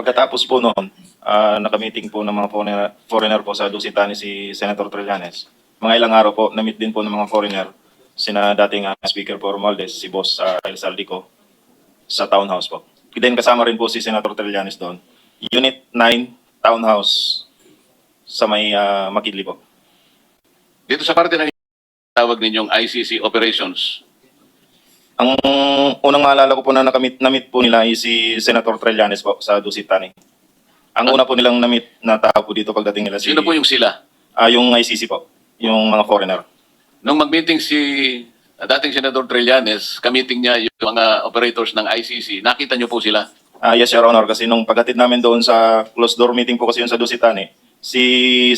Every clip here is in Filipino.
Pagkatapos po noon, nakamiting po ng mga foreigner po sa Dusitani si Senator Trillanes. Mga ilang araw po, na-meet din po ng mga foreigner, sina dating Speaker po Romualdez, si Boss El Saldico, sa townhouse po. Then kasama rin po si Senator Trillanes doon. Unit 9, townhouse, sa may Makidli po. Dito sa parte ng tawag ninyong ICC operations, Ang unang maalala ko po na na-meet po nila is si Senator Trillanes po sa Dusitani. Ang una po nilang na-meet na tao po dito pagdating nila sino po yung sila? yung ICC po, yung mga foreigner. Nung mag-meeting si dating Senador Trillanes, ka-meeting niya yung mga operators ng ICC, nakita niyo po sila? Yes, Your Honor, kasi nung paghatid namin doon sa closed door meeting po kasi yun sa Dusitani, si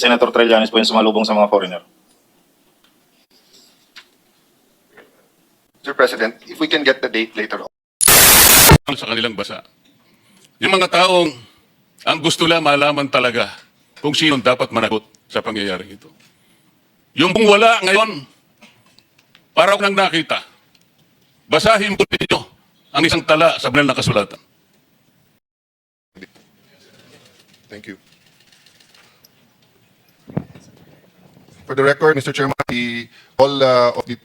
Senator Trillanes po yung sumalubong sa mga foreigner. Mr. President, if we can get the date later on. Sa kanilang basa. Yung mga taong ang gusto lang malaman talaga kung sino dapat managot sa pangyayari ito. Yung kung wala ngayon, para ko nang nakita, basahin po ninyo ang isang tala sa banal na kasulatan. Thank you. For the record, Mr. Chairman, all of the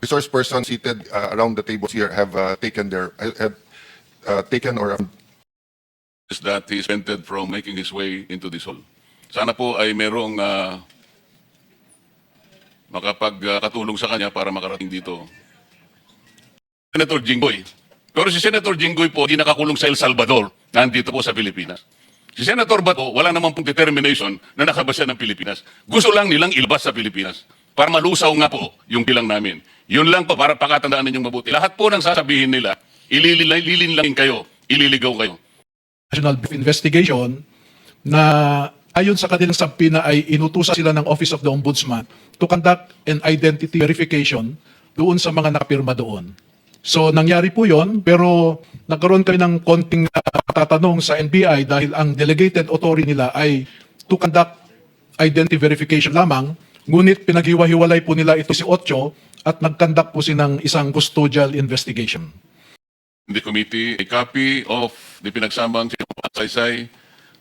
resource persons seated around the tables here have taken taken or Is that he is prevented from making his way into this hall. Sana po ay merong makapagkatulong sa kanya para makarating dito. Senator Jinggoy. Pero si Senator Jinggoy po hindi nakakulong sa El Salvador, nandito po sa Pilipinas. Si Senator Bato, wala naman pong determination na nakabasa ng Pilipinas. Gusto lang nilang ilabas sa Pilipinas para malusaw nga po yung bilang namin. Yun lang po para pakatandaan ninyong mabuti. Lahat po ng sasabihin nila, ililinlangin kayo, ililigaw kayo. National Beef Investigation na ayon sa kanilang sabpina ay inutusan sila ng Office of the Ombudsman to conduct an identity verification doon sa mga nakapirma doon. So nangyari po yon, pero nagkaroon kami ng konting tatanong sa NBI dahil ang delegated authority nila ay to conduct identity verification lamang, ngunit pinaghiwa-hiwalay po nila ito si Ocho at nag-conduct po silang isang custodial investigation. The committee, a copy of the pinagsamang saysay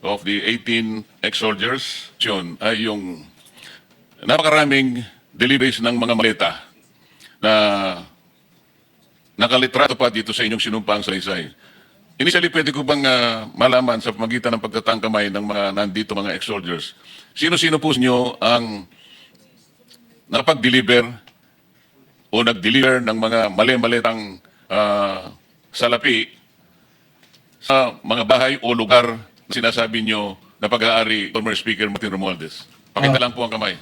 of the 18 ex-soldiers. Yun ay yung napakaraming deliveries ng mga maleta na nakalitrato pa dito sa inyong sinumpang saysay. Initially, pwede ko bang malaman sa pamagitan ng pagtatangkamay ng mga nandito mga ex-soldiers, sino-sino po nyo ang nakapag-deliver o nag-deliver ng mga mali-malitang salapi sa mga bahay o lugar na sinasabi nyo na pag-aari former Speaker Martin Romualdez? Pakita lang po ang kamay.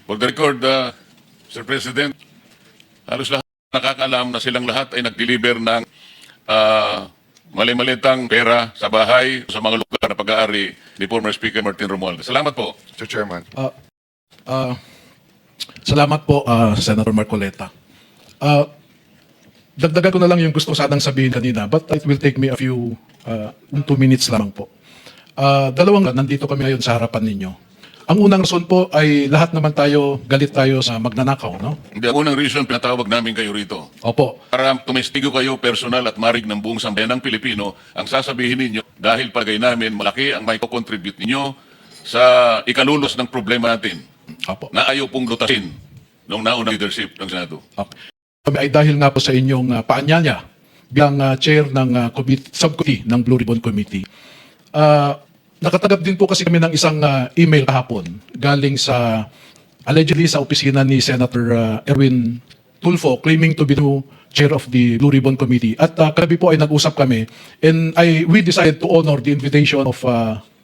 For the record, Sir President, halos lahat nakakaalam na silang lahat ay nag-deliver ng mali-malitang pera sa bahay o sa mga lugar na pag-aari ni former Speaker Martin Romualdez. Salamat po. Mr. Chairman. Salamat po, Senator Marcoleta. Dagdagan ko na lang yung gusto sanang sabihin kanina, but it will take me a few 2 minutes lamang po. Dalawang nandito kami ngayon sa harapan ninyo. Ang unang rason po ay lahat naman galit tayo sa magnanakaw, no? Hindi, ang unang reason pinatawag namin kayo rito. Opo. Para tumestigo kayo personal at marig ng buong sambayan ng Pilipino, ang sasabihin ninyo, dahil palagay namin malaki ang may contribute ninyo sa ikalulos ng problema natin Opo. na ayaw pong lutasin ng naunang leadership ng Senado. Okay. Kami ay dahil nga po sa inyong paanyaya bilang chair ng subcommittee ng Blue Ribbon Committee. Nakatanggap din po kasi kami ng isang email kahapon galing sa allegedly sa opisina ni Senator Erwin Tulfo claiming to be new chair of the Blue Ribbon Committee. At kami po ay nag-usap kami and we decided to honor the invitation of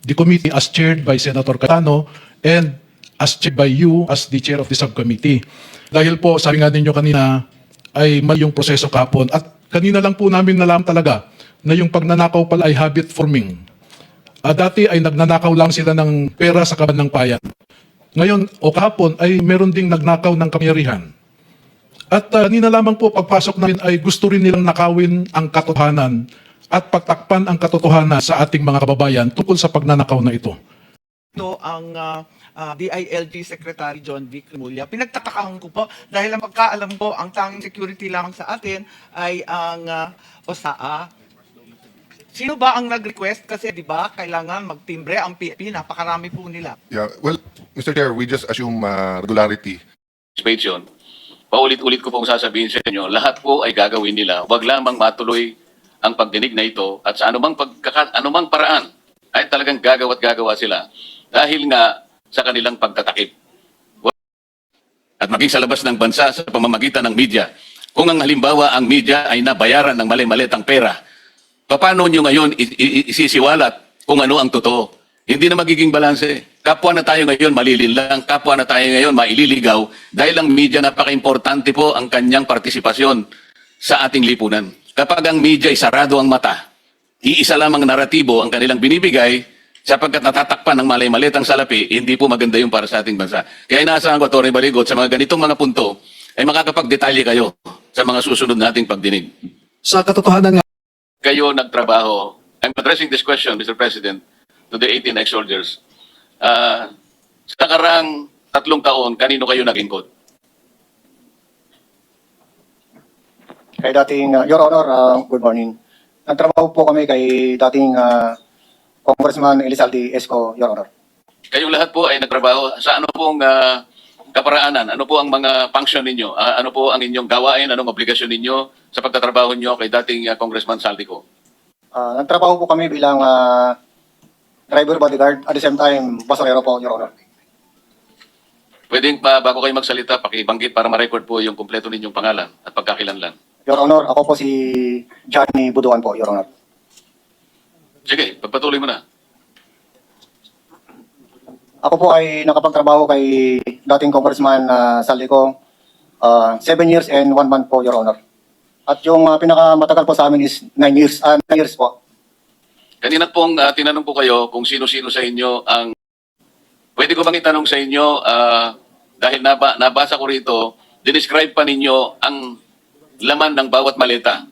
the committee as chaired by Senator Cayetano and as chaired by you as the chair of the subcommittee. Dahil po sabi nga ninyo kanina ay may yung proseso kahapon at kanina lang po namin nalaman talaga na yung pagnanakaw pala ay habit forming. Dati ay nagnanakaw lang sila ng pera sa kaban ng bayan. Ngayon o kahapon ay meron ding nagnakaw ng kapangyarihan. At kanina lamang po pagpasok namin ay gusto rin nilang nakawin ang katotohanan at pagtakpan ang katotohanan sa ating mga kababayan tungkol sa pagnanakaw na ito. Ito ang DILG Secretary John Vic Remulla. Pinagtatakahan ko po dahil ang pagkaalam ko, ang tanging security lamang sa atin ay ang OSAA, Sino ba ang nag-request? Kasi di ba kailangan magtimbre ang PNP, napakarami po nila. Yeah, well, Mr. Chair, we just assume regularity. Inspection. Paulit-ulit ko pong sasabihin sa inyo, lahat po ay gagawin nila. Huwag lamang matuloy ang pagdinig na ito at sa anumang paraan ay talagang gagawa sila dahil nga sa kanilang pagtatakip. At maging sa labas ng bansa sa pamamagitan ng media. Kung ang halimbawa ang media ay nabayaran ng mali-malitang pera, paano nyo ngayon isisiwalat kung ano ang totoo? Hindi na magiging balanse. Kapwa na tayo ngayon malilinlang, kapwa na tayo ngayon maililigaw dahil ang media napaka-importante po ang kanyang partisipasyon sa ating lipunan. Kapag ang media ay sarado ang mata, iisa lamang naratibo ang kanilang binibigay sapagkat natatakpan ng malay-malitang salapi, hindi po maganda yung para sa ating bansa. Kaya inaasahan ko, Atty. Baligot, sa mga ganitong mga punto, ay makakapagdetalye kayo sa mga susunod nating pagdinig. Sa katotohanan nga, Kayo nagtrabaho. I'm addressing this question, Mr. President, to the 18 ex-soldiers. Sa nakarang 3 taon, kanino kayo nagingkod? Kay dating, Your Honor, good morning. Nagtrabaho po kami kay dating Congressman Elizalde Esco, Your Honor. Kayong lahat po ay nagtrabaho sa ano pong kaparaanan? Ano po ang mga function ninyo? Ano po ang inyong gawain? Anong obligasyon ninyo sa pagtatrabaho nyo kay dating Congressman Saldico? Nagtrabaho po kami bilang driver bodyguard at the same time basurero po, Your Honor. Pwedeng pa, bago kayo magsalita, pakibanggit para ma-record po yung kumpleto ninyong pangalan at pagkakilanlan. Your Honor, ako po si Johnny Buduan po, Your Honor. Sige, pagpatuloy mo na. Ako po ay nakapagtrabaho kay dating Congressman Saldico 7 years and 1 month po, Your Honor. At yung pinakamatagal po sa amin is 9 years, 9 years po. Kanina pong tinanong po kayo kung sino-sino sa inyo ang... Pwede ko bang itanong sa inyo, dahil nabasa ko rito, dinescribe pa ninyo ang laman ng bawat maleta.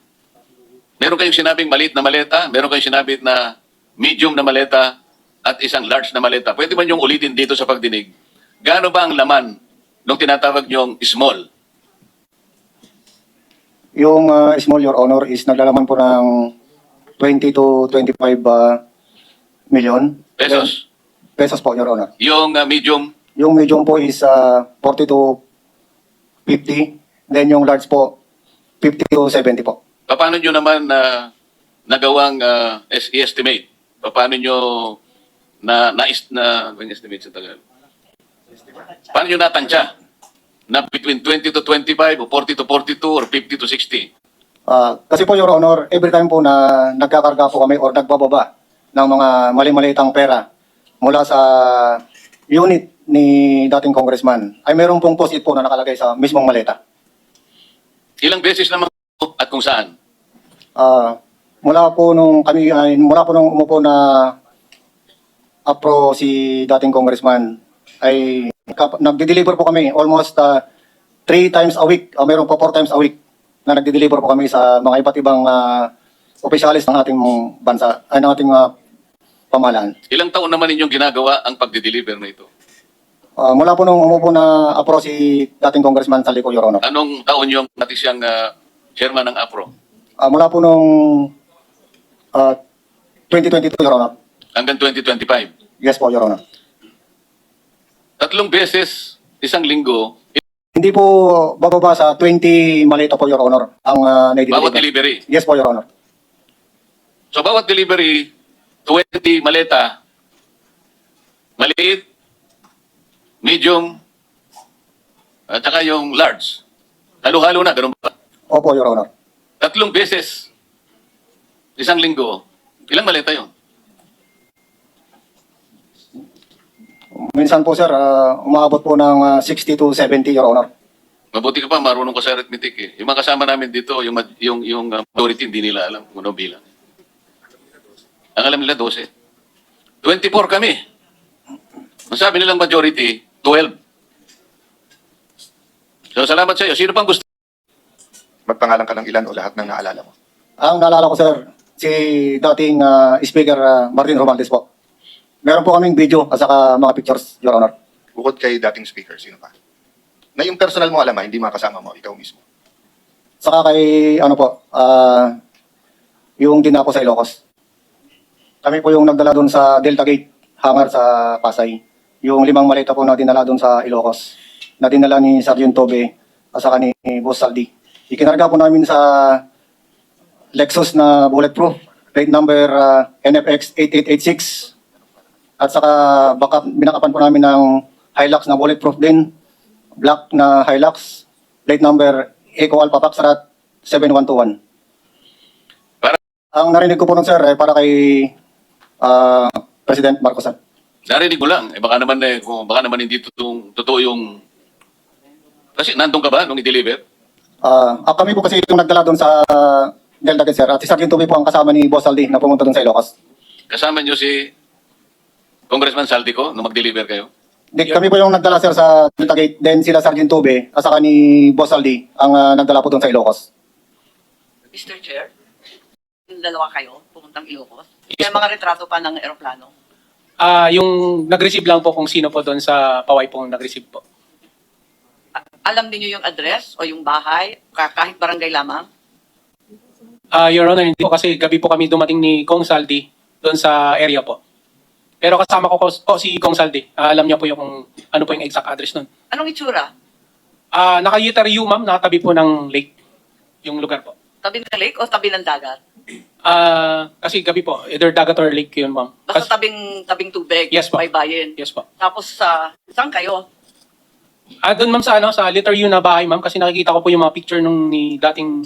Meron kayong sinabing maliit na maleta, meron kayong sinabing na medium na maleta, at isang large na maleta. Pwede ba niyong ulitin dito sa pagdinig? Gaano ba ang laman nung tinatawag niyong small? Yung small, Your Honor, is naglalaman po ng 20 to 25 million. Pesos. Pesos po, Your Honor. Yung medium, Yung medium po is 40 to 50. Then yung large po, 50 to 70 po. paano nyo naman nagawang i-estimate? Paano nyo estimate sa Tagalog? Paano nyo natansya? Na between 20 to 25 o 40 to 42 or 50 to 60? Kasi po, Your Honor, every time po na nagkakarga po kami or nagbababa ng mga mali-malitang pera mula sa unit ni dating congressman, ay meron pong post-it po na nakalagay sa mismong maleta. Ilang beses naman at kung saan? Mula po nung umupo na apro si dating congressman, ay nagde-deliver po kami almost 3 times a week, meron po 4 times a week na nagde-deliver po kami sa mga iba't ibang opisyalis ng ating bansa, ay ng ating pamahalaan. Ilang taon naman ninyong ginagawa ang pagdi-deliver na ito? Mula po nung umupo na apro si dating congressman Saldico, Your Honor. Anong taon yung natin siyang chairman ng APRO? Mula po nung 2022, Your Honor. Hanggang 2025? Yes po, Your Honor. 3 beses, isang linggo, Hindi po bababa sa 20 maleta po, Your Honor, ang bawat na-deliver. delivery. Yes po, Your Honor. So bawat delivery, 20 maleta, maliit, medium, at saka yung large. Halo-halo na, ganun ba? Opo, Your Honor. 3 beses, isang linggo, ilang maleta yun? Minsan po, sir, umaabot po ng 60 to 70, Your Honor. Mabuti ka pa, marunong ka sa arithmetic eh. Yung mga kasama namin dito, yung majority, hindi nila alam kung ano bilang. Ang alam nila, 12. 24 kami. Ang sabi nilang majority, 12. So, salamat sa iyo. Sino pang gusto? Magpangalan ka ng ilan o lahat ng naalala mo. Ang naalala ko, sir, si dating Speaker Martin Romualdez po. Meron po kaming video at saka mga pictures, Your Honor. Bukod kay dating speaker, sino pa? Na yung personal mo alam, hindi makasama mo, ikaw mismo. Saka kay, yung din po sa Ilocos. Kami po yung nagdala doon sa Delta Gate, hangar sa Pasay. Yung 5 maleta po na dinala doon sa Ilocos, na dinala ni Sergeant Tobe at saka ni Boss Saldi. Ikinarga po namin sa Lexus na bulletproof, plate number NFX 8886. At saka binakapan po namin ng Hilux na bulletproof din, black na Hilux, plate number Eco Alpha Foxtrot 7121. Ang narinig ko po nun, sir, para kay President Marcos. Sir. Narinig mo lang. Baka naman hindi totoo yung... Kasi nandun ka ba nung i-deliver? Kami po kasi yung nagdala doon sa Delta Gate, sir. At si Sergeant Tubi po ang kasama ni Boss Aldi na pumunta doon sa Ilocos. Kasama nyo si Congressman Saldico nung mag-deliver kayo? Kami po yung nagdala, sir, sa Delta Gate. Then sila Sergeant Tubi at saka ni Boss Aldi ang nagdala po doon sa Ilocos. Mr. Chair, yung dalawa kayo, pumuntang Ilocos. May mga retrato pa ng eroplano. Yung nag-receive lang po kung sino po doon sa Paway pong nag-receive po. Alam niyo yung address o yung bahay, kahit barangay lamang? Your Honor, hindi po kasi gabi po kami dumating ni Kong Saldi doon sa area po. Pero kasama ko po si Kong Saldi. Alam niya po yung ano po yung exact address nun. Anong itsura? Naka-Yeter U, ma'am, nakatabi po ng lake yung lugar po. Tabi ng lake o tabi ng dagat? Kasi gabi po, either dagat or lake yun, ma'am. Basta tabing tubig, Yes po. may bayin. Yes po. Tapos saan kayo? Doon ma'am sa Letter U na bahay, ma'am, kasi nakikita ko po yung mga picture nung ni dating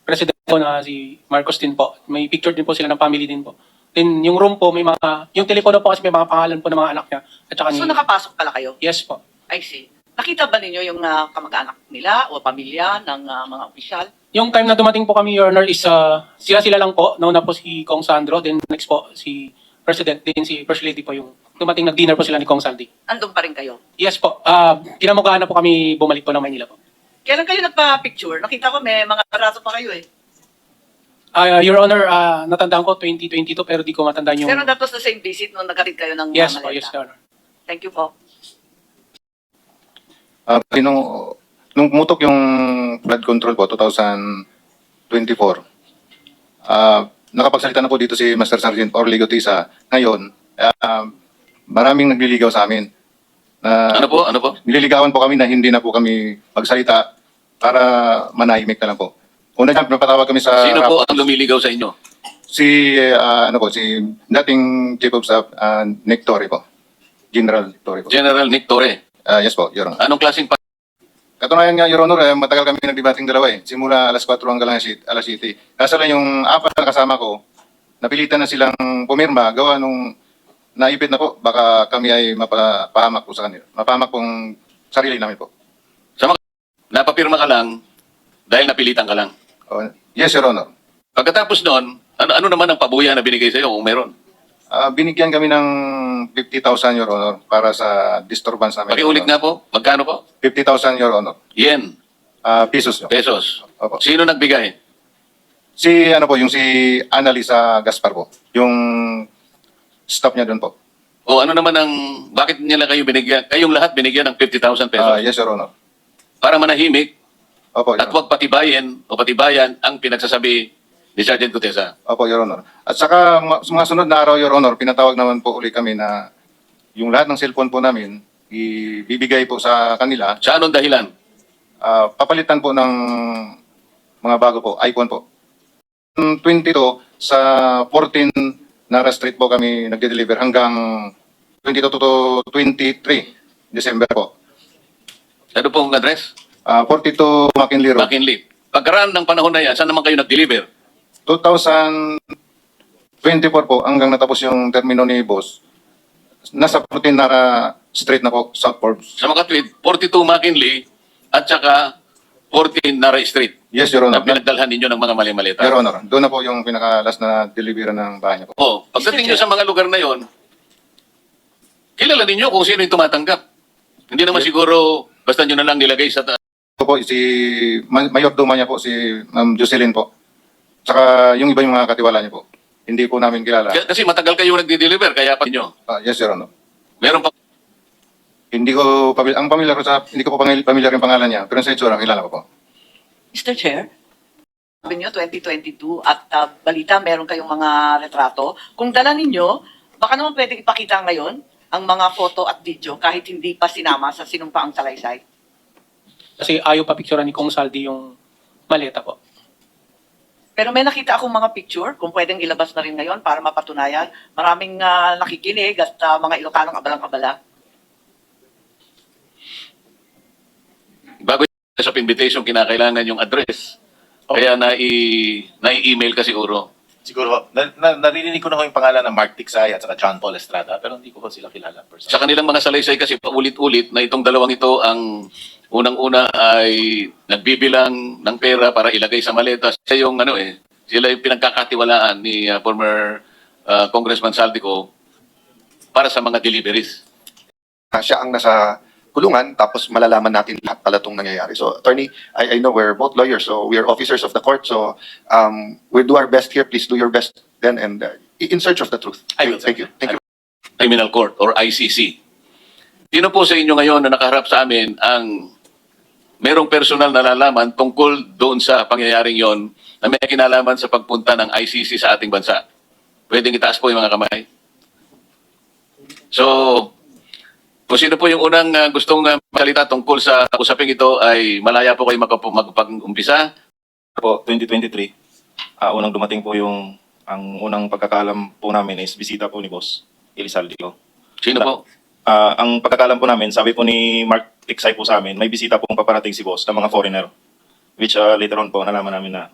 president po na si Marcos din po. May picture din po sila ng family din po. Then yung room po, may mga, yung telepono po kasi may mga pangalan po ng mga anak niya. At saka So nakapasok pala kayo? Yes po. I see. Nakita ba ninyo yung kamag-anak nila o pamilya ng mga opisyal? Yung time na dumating po kami, Your Honor, is sila lang po. Nauna po si Kong Sandro, then next po si President, then si First Lady po yung dumating, nag-dinner po sila ni Kong Saldi. Andun pa rin kayo? Yes po. Kinamukha na po kami bumalik po ng Maynila po. Kailan kayo nagpa-picture? Nakita ko may mga retrato pa kayo eh. Your Honor, natandaan ko 2022 pero di ko matandaan yung... Pero that was the same visit nung nagkatid kayo ng Yes po, maleta. yes, Your Honor. Thank you po. Nung pumutok yung flood control po, 2024, nakapagsalita na po dito si Master Sergeant Orly Gutisa. Ngayon, maraming nagliligaw sa amin. Ano po? Nililigawan po kami na hindi na po kami magsalita para manahimik na lang po. Una dyan, napatawag kami sa... Sino po ang lumiligaw sa inyo? Si dating Chief of Staff, Nick Torre po. General Torre po. General Nick Torre. Yes po, Your Honor. Anong klaseng Katunayan nga, Your Honor, matagal kami nagdebating dalawa eh. Simula alas 4 hanggang alas 7. Kaso lang yung apat na kasama ko, napilitan na silang pumirma, gawa nung naipit na po, baka kami ay mapahamak po sa kanila. Mapahamak pong sarili namin po. napapirma ka lang dahil napilitan ka lang? Yes, Your Honor. Pagkatapos noon, ano naman ang pabuya na binigay sa iyo kung meron? Binigyan kami ng 50,000, Your Honor, para sa disturbance namin. Pakiulit nga po, magkano po? 50,000, Your Honor. Yen, Pesos. Your Honor. pesos. Opo. Sino nagbigay? Yung si Annalisa Gaspar po. Yung staff niya doon po. O ano naman bakit nila kayo binigyan, kayong lahat binigyan ng 50,000 pesos? Yes, Your Honor. Para manahimik Opo, Your at Honor. huwag patibayan ang pinagsasabi ni Sergeant Gutesa. Opo, Your Honor. At saka sa mga sunod na araw, Your Honor, pinatawag naman po uli kami na yung lahat ng cellphone po namin, ibibigay po sa kanila. Sa anong dahilan? Papalitan po ng mga bago po, iPhone po. 22 sa 14 na restrict po kami nagde-deliver hanggang 22 to 23 December po. Ano pong address? 42 McKinley Road. McKinley. Pagkaraan ng panahon na yan, saan naman kayo nag-deliver? 2024 po hanggang natapos yung termino ni Boss. Nasa 14 Nara Street na po, South Forbes. Sa mga tweet, 42 McKinley at saka 14 Nara Street Yes, Your na Honor. pinagdalhan ninyo ng mga mali-malita. Your Honor, doon na po yung pinaka-last na delivery ng bahay niya po. O, pagdating nyo sa mga lugar na yon, kilala ninyo kung sino yung tumatanggap. Hindi naman siguro basta nyo na lang nilagay sa Ito po, si Mayordoma niya po, si Ma'am Jocelyn po. Tsaka yung iba yung mga katiwala niya po. Hindi po namin kilala. Kasi matagal kayo nagdi-deliver, kaya pa ninyo. Yes, Your Honor. Meron pa. Hindi ko pamilyar ko sa hindi ko po pamilyar yung pangalan niya, pero sa itsura kilala ko po. Mr. Chair, sabi nyo 2022 at balita meron kayong mga retrato. Kung dala ninyo, baka naman pwede ipakita ngayon ang mga photo at video kahit hindi pa sinama sa sinumpaang salaysay. Kasi ayaw pa picturean ni Kong Saldi yung maleta po. Pero may nakita akong mga picture, kung pwedeng ilabas na rin ngayon para mapatunayan. Maraming nakikinig at mga Ilocanong abalang-abala. Bago sa invitation, kinakailangan yung address. Kaya nai-email ka siguro. Siguro, narinig ko na ko yung pangalan ng Mark Tiksay at saka John Paul Estrada, pero hindi ko po sila kilala personally. Sa kanilang mga salaysay kasi paulit-ulit na itong dalawang ito ang unang-una ay nagbibilang ng pera para ilagay sa maleta. Sila yung sila yung pinagkakatiwalaan ni former Congressman Saldico para sa mga deliveries. Siya ang nasa kulungan, tapos malalaman natin lahat pala itong nangyayari. So, attorney, I know we're both lawyers, so we are officers of the court, so we'll do our best here. Please do your best then, and in search of the truth. I will, Thank you. Thank you. Criminal Court or ICC. Sino po sa inyo ngayon na nakaharap sa amin ang merong personal na nalalaman tungkol doon sa pangyayaring yon na may kinalaman sa pagpunta ng ICC sa ating bansa? Pwedeng itaas po yung mga kamay. So, kung sino po yung unang gustong magsalita tungkol sa usaping ito ay malaya po kayo magpag-umpisa. Po, 2023, unang dumating po ang unang pagkakalam po namin is bisita po ni Boss Elizalde ko. Sino po? Ang pagkakalam po namin, sabi po ni Mark Tiksay po sa amin, may bisita pong paparating si Boss ng mga foreigner. Which later on po, nalaman namin na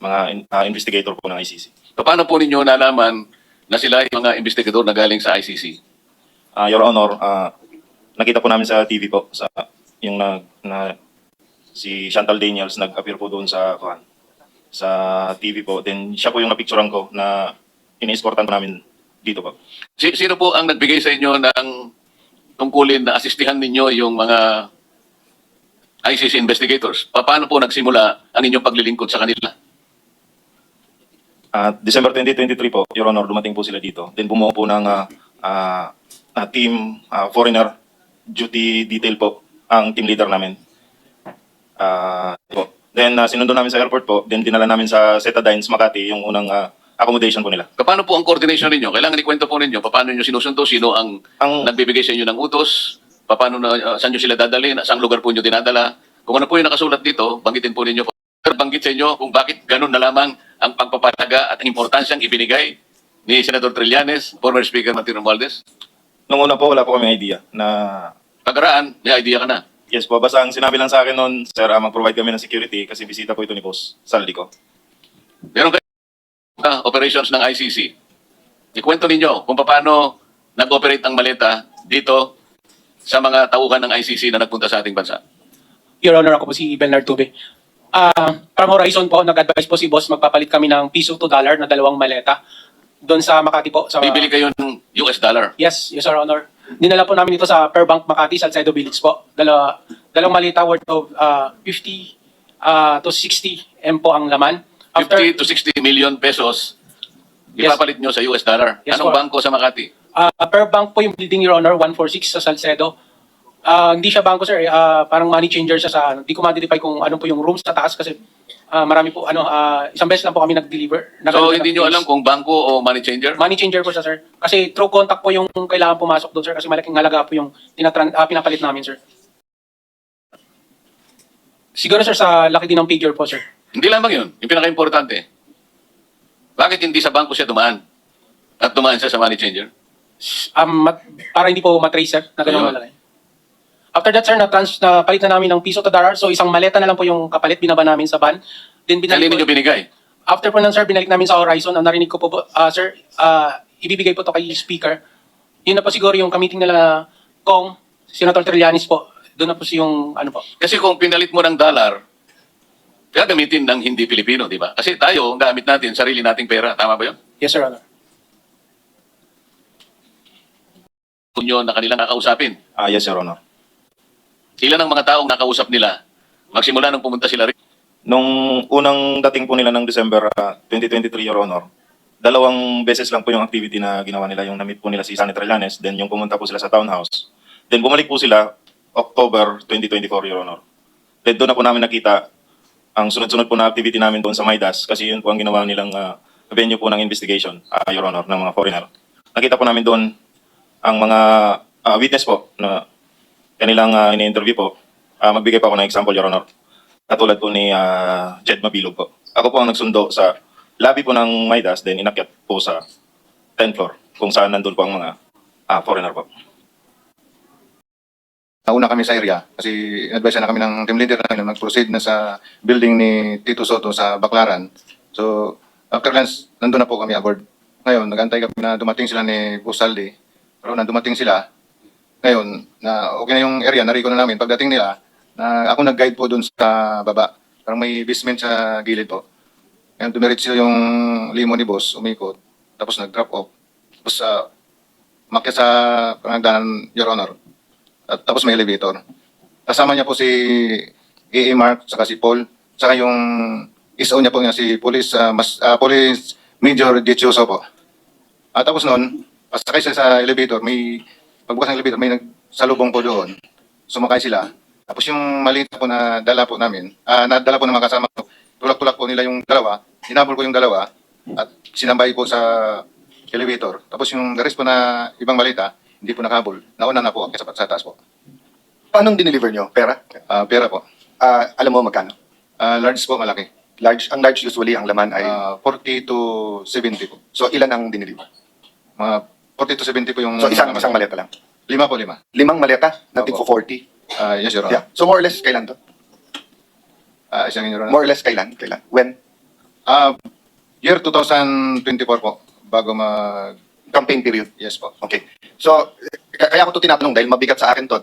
mga investigator po ng ICC. Paano po ninyo nalaman na sila yung mga investigador na galing sa ICC? Your Honor, nakita po namin sa TV po, yung si Chantal Daniels nag-appear po doon sa TV po. Then siya po yung napicturean ko na ini-escortan po namin dito po. Sino po ang nagbigay sa inyo ng tungkulin na asistihan ninyo yung mga ICC investigators? Paano po nagsimula ang inyong paglilingkod sa kanila? December 2023 po, Your Honor, dumating po sila dito. Then bumuo po ng team foreigner duty detail po ang team leader namin. Then sinundo namin sa airport po, then dinala namin sa Setadines Makati yung unang accommodation po nila. Paano po ang coordination ninyo? Kailangan ikwento po ninyo paano nyo sinusundo, sino ang nagbibigay sa inyo ng utos, paano saan nyo sila dadalhin, saan lugar po nyo dinadala. Kung ano po yung nakasulat dito, banggitin po ninyo. Banggit sa inyo kung bakit ganun na lamang ang pagpapalaga at ang importansyang ibinigay ni Senator Trillanes, former Speaker Martin Romualdez. Nung una po, wala po kami idea na... Pagkaraan, may idea ka na. Yes po, basta ang sinabi lang sa akin noon, sir, mag-provide kami ng security kasi bisita po ito ni Boss Saldico. Meron kayo operations ng ICC. Ikwento ninyo kung paano nag-operate ang maleta dito sa mga tauhan ng ICC na nagpunta sa ating bansa. Your Honor, ako po si Bernard Tube. From Horizon po, nag-advise po si Boss magpapalit kami ng piso to dollar na 2 maleta doon sa Makati po. Bibili kayo ng US dollar. Yes, Your Honor. Dinala po namin ito sa Per Bank Makati, Salcedo Village po. Dalawang maleta worth of 50 to 60 M po ang laman. 50 to 60 million pesos ipapalit nyo sa US dollar. Yes, Anong po. bangko sa Makati? Per Bank po yung building, Your Honor, 146 sa Salcedo. Hindi siya bangko, sir. Parang money changer siya sa... Hindi ko ma-identify kung ano po yung rooms sa taas kasi marami po, isang beses lang po kami nag-deliver. So, hindi nyo alam kung bangko o money changer? Money changer po siya, sir. Kasi through contact po yung kailangan pumasok doon, sir. Kasi malaking halaga po yung pinapalit namin, sir. Siguro, sir, sa laki din ng figure po, sir. Hindi lamang yun. Yung pinaka-importante. Bakit hindi sa bangko siya dumaan? At dumaan siya sa money changer? Para hindi po matrace, sir, na ganun Ayun. malaki. After that, sir, napalit na namin ng piso to dollar. So, isang maleta na lang po yung kapalit, binaba namin sa van. Then, Kanino nyo binigay? After po nun, sir, binalik namin sa Horizon. Ang narinig ko po, sir, ibibigay po to kay Speaker. Yun na po siguro yung ka-meeting nila Kong, Senator Trillanes po. Doon na po yung, Kasi kung pinalit mo ng dollar, gagamitin ng hindi Pilipino, di ba? Kasi tayo, ang gamit natin, sarili nating pera. Tama ba yun? Yes, sir, Honor. Kung yun na kanilang kakausapin. Yes, Your Honor. Ilan ang mga taong nakausap nila magsimula nung pumunta sila rin? Nung unang dating po nila ng December 2023, Your Honor, 2 beses lang po yung activity na ginawa nila, yung na-meet po nila si Senator Trillanes, then yung pumunta po sila sa townhouse. Then bumalik po sila October 2024, Your Honor. Then doon na po namin nakita ang sunod-sunod po na activity namin doon sa Maidas, kasi yun po ang ginawa nilang venue po ng investigation, Your Honor, ng mga foreigner. Nakita po namin doon ang mga witness po na kanilang ini-interview po. Magbigay pa ako ng example, Your Honor. Katulad po ni Jed Mabilog po. Ako po ang nagsundo sa lobby po ng Maidas, then inakyat po sa 10th floor, kung saan nandun po ang mga foreigner po. Nauna kami sa area kasi advise na kami ng team leader namin na mag-proceed na sa building ni Tito Soto sa Baclaran. So, after lunch, nandun na po kami aboard. Ngayon, nag-antay kami na dumating sila ni Busaldi. Pero na dumating sila, ngayon, na okay na yung area, nariko na namin. Pagdating nila, na ako nag-guide po dun sa baba. Parang may basement sa gilid po. Ngayon, dumiretso yung limo ni boss, umikot. Tapos nag-drop off. Tapos, makyat sa panagdanan, Your Honor. At tapos may elevator. Kasama niya po si A.A. Mark, saka si Paul, saka yung ISO niya po niya si Police, Police Major Dichoso po. At tapos noon, pasakay siya sa elevator, pagbukas ng elevator, may nagsalubong po doon. Sumakay sila. Tapos yung maliit po na dala po namin, nadala po ng mga kasama ko, tulak-tulak po nila yung dalawa, hinabol ko yung dalawa, at sinambay po sa elevator. Tapos yung the rest po na ibang malita, hindi po nakahabol. Nauna na po sa taas po. Anong dineliver nyo? Pera? Pera po. Alam mo magkano? Large po, malaki. Ang large usually, ang laman ay... 40 to 70 po. so, ilan ang dineliver? Mga 40 to 70 po yung... So, isang maleta lang. 5 po, 5. 5 maleta na tig Opo. 40. Yes, Your Honor. Yeah. So, more or less, kailan to? Isang Your Honor. More or less, kailan? When? Year 2024 po, bago mag... Campaign period. Yes po. Okay. So, kaya ko to tinatanong dahil mabigat sa akin to.